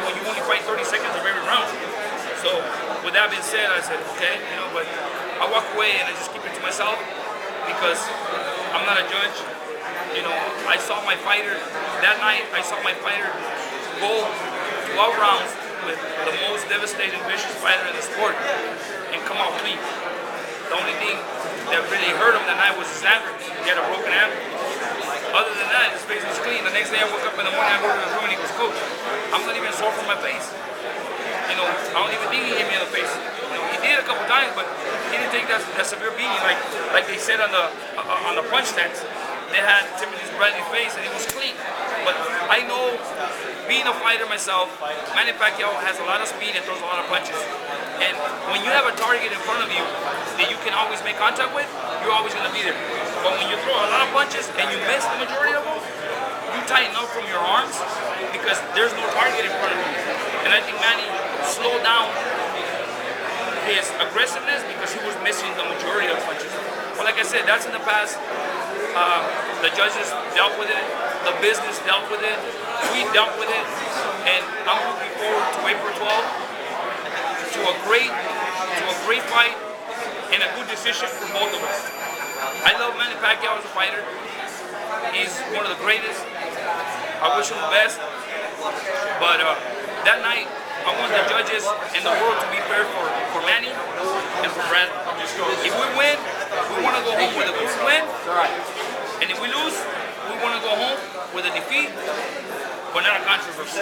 when you only fight 30 seconds of every round. So with that being said, I said, okay, but I walk away and I just keep it to myself because I'm not a judge. I saw my fighter, that night, I saw my fighter go 12 rounds with the most devastating, vicious fighter in the sport and come out clean. The only thing that really hurt him that night was his ankle. He had a broken ankle. Other than that, his face was clean. The next day I woke up in the morning, I go to the room and he goes, "Coach, I'm not even sore from my face." I don't even think he hit me in the face. He did a couple times, but he didn't take that severe beating like they said on the punch stance. They had Timothy Bradley's face and it was clean. But I know, being a fighter myself, Manny Pacquiao has a lot of speed and throws a lot of punches. And when you have a target in front of you that you can always make contact with, you're always going to be there. But when you throw a lot of punches and you miss the majority of them, you tighten up from your arms because there's no target in front of you. And I think Manny slowed down his aggressiveness because he was missing the majority of punches. But like I said, that's in the past. The judges dealt with it, the business dealt with it, we dealt with it, and I'm looking forward to April 12th to a great fight and a good decision for both of us. I love Manny Pacquiao as a fighter. He's one of the greatest. I wish him the best. But that night, I want the judges and the world to be fair for Manny and for Bradley. If we win, we want to go home with a good win. And if we lose, we want to go home with a defeat, but not a controversy.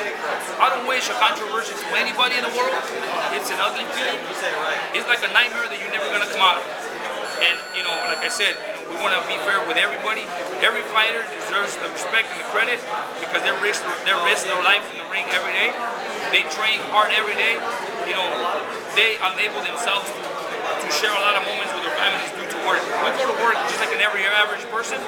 I don't wish a controversy to anybody in the world. It's an ugly feeling. It's like a nightmare that you're never going to come out of. And, like I said, we want to be fair with everybody. Every fighter deserves the respect and the credit because they risk their life in the ring every day. They train hard every day. They enable themselves to share a lot of moments with their families due to work. We go to work just like every average person.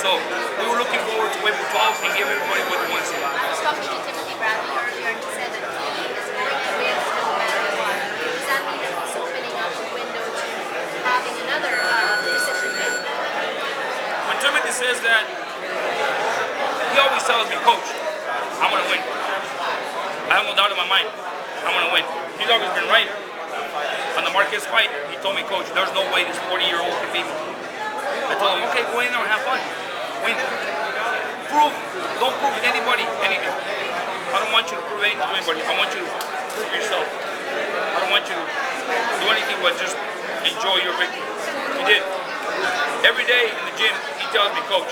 So we were looking forward to April 12th and give everybody what they want to see. I was talking to Timothy Bradley earlier and he said that he is going to win no matter what. Does that mean that he's opening up a window to having another decision win? When Timothy says that, he always tells me, "Coach, I'm going to win. I have no doubt in my mind. I'm going to win." He's always been right. On the Marquez fight, he told me, "Coach, there's no way this 40-year-old can beat me." I told him, "Okay, go in there and have fun. Win. Don't prove anybody anything. I don't want you to prove anything to anybody. I want you to prove yourself. I don't want you to do anything but just enjoy your victory." He did. Every day in the gym, he tells me, "Coach,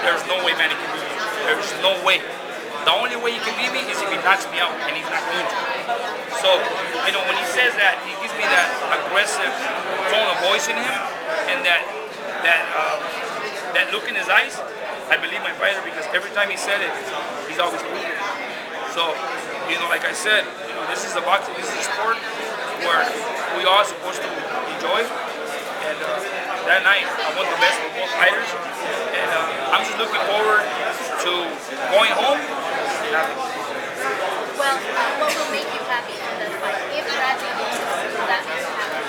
there's no way Manny can beat me. There's no way. The only way he can beat me is if he knocks me out, and he's not going to." So, when he says that, he gives me that aggressive tone of voice in him, and that look in his eyes. I believe my fighter because every time he said it, he's always proved it. So, like I said, this is a boxing, this is a sport where we all are supposed to enjoy. And that night, I want the best for both fighters, and I'm just looking forward to going home. Well, what will make you happy in the fight? If Bradley loses, will that make you happy?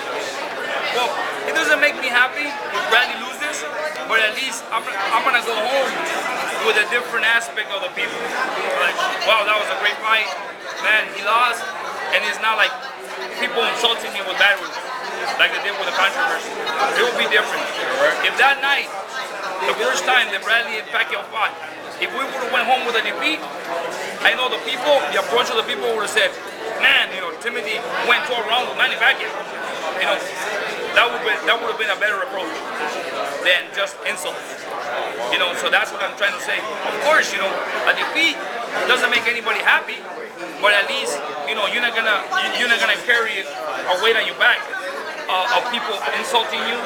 Well, it doesn't make me happy if Bradley loses, but at least I'm gonna go home with a different aspect of the people. Like, wow, that was a great fight. Man, he lost, and it's not like people insulting me with bad words like they did with the controversy. It will be different. If that night, the first time that Bradley and Pacquiao fought, if we would have went home with a defeat, I know the approach of the people would have said, "Man, Timothy went 12 rounds with Manny Pacquiao." That would have been a better approach than just insults. So that's what I'm trying to say. Of course, a defeat doesn't make anybody happy, but at least you're not gonna carry a weight on your back of people insulting you,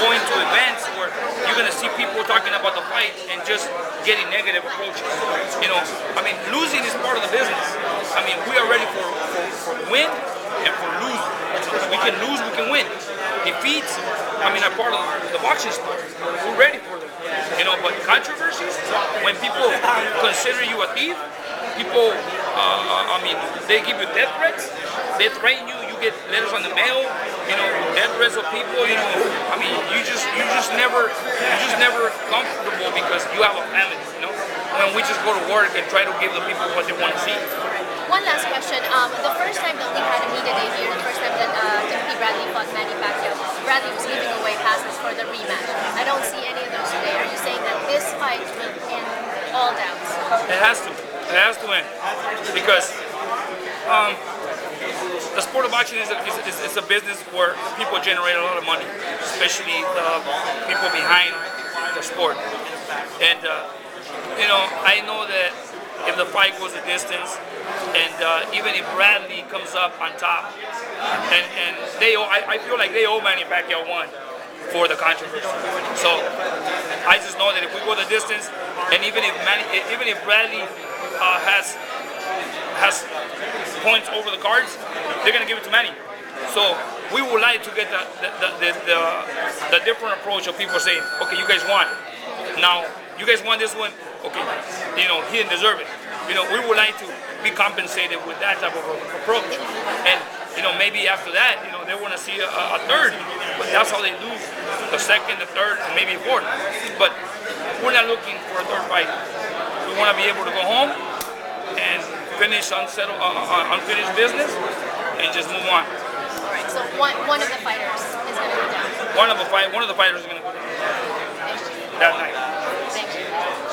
going to events where you're gonna see people talking about the fight and just getting negative approaches. Losing is part of the business. We are ready for win and for lose. We can lose, we can win. Defeats, are part of the boxing sport. We're ready for them. But controversies, when people consider you a thief, people, they give you death threats, they threaten you, you get letters on the mail, death threats of people, you're just never comfortable because you have a family, when we just go to work and try to give the people what they want to see. One last question. question. The first time that we had a media day here, the first time that Bradley fought Manny Pacquiao, Bradley was giving away passes for the rematch. I don't see any of those today. Are you saying that this fight will end all doubts? It has to. It has to end because the sport of boxing is a business where people generate a lot of money, especially the people behind the sport. And I know that if the fight goes a distance, and even if Bradley comes up on top, and I feel like they owe Manny Pacquiao one for the controversy. So I just know that if we go the distance, and even if Bradley has points over the cards, they're gonna give it to Manny. So we would like to get the different approach of people saying, okay, you guys won. Now you guys won this one. Okay, he didn't deserve it. We would like to be compensated with that type of approach. And maybe after that, they want to see a third. But that's how they lose the second, the third, and maybe a fourth. But we're not looking for a third fight. We want to be able to go home and finish unfinished business and just move on. All right. So one of the fighters is going to go down. One of the fighters is going to go down that night.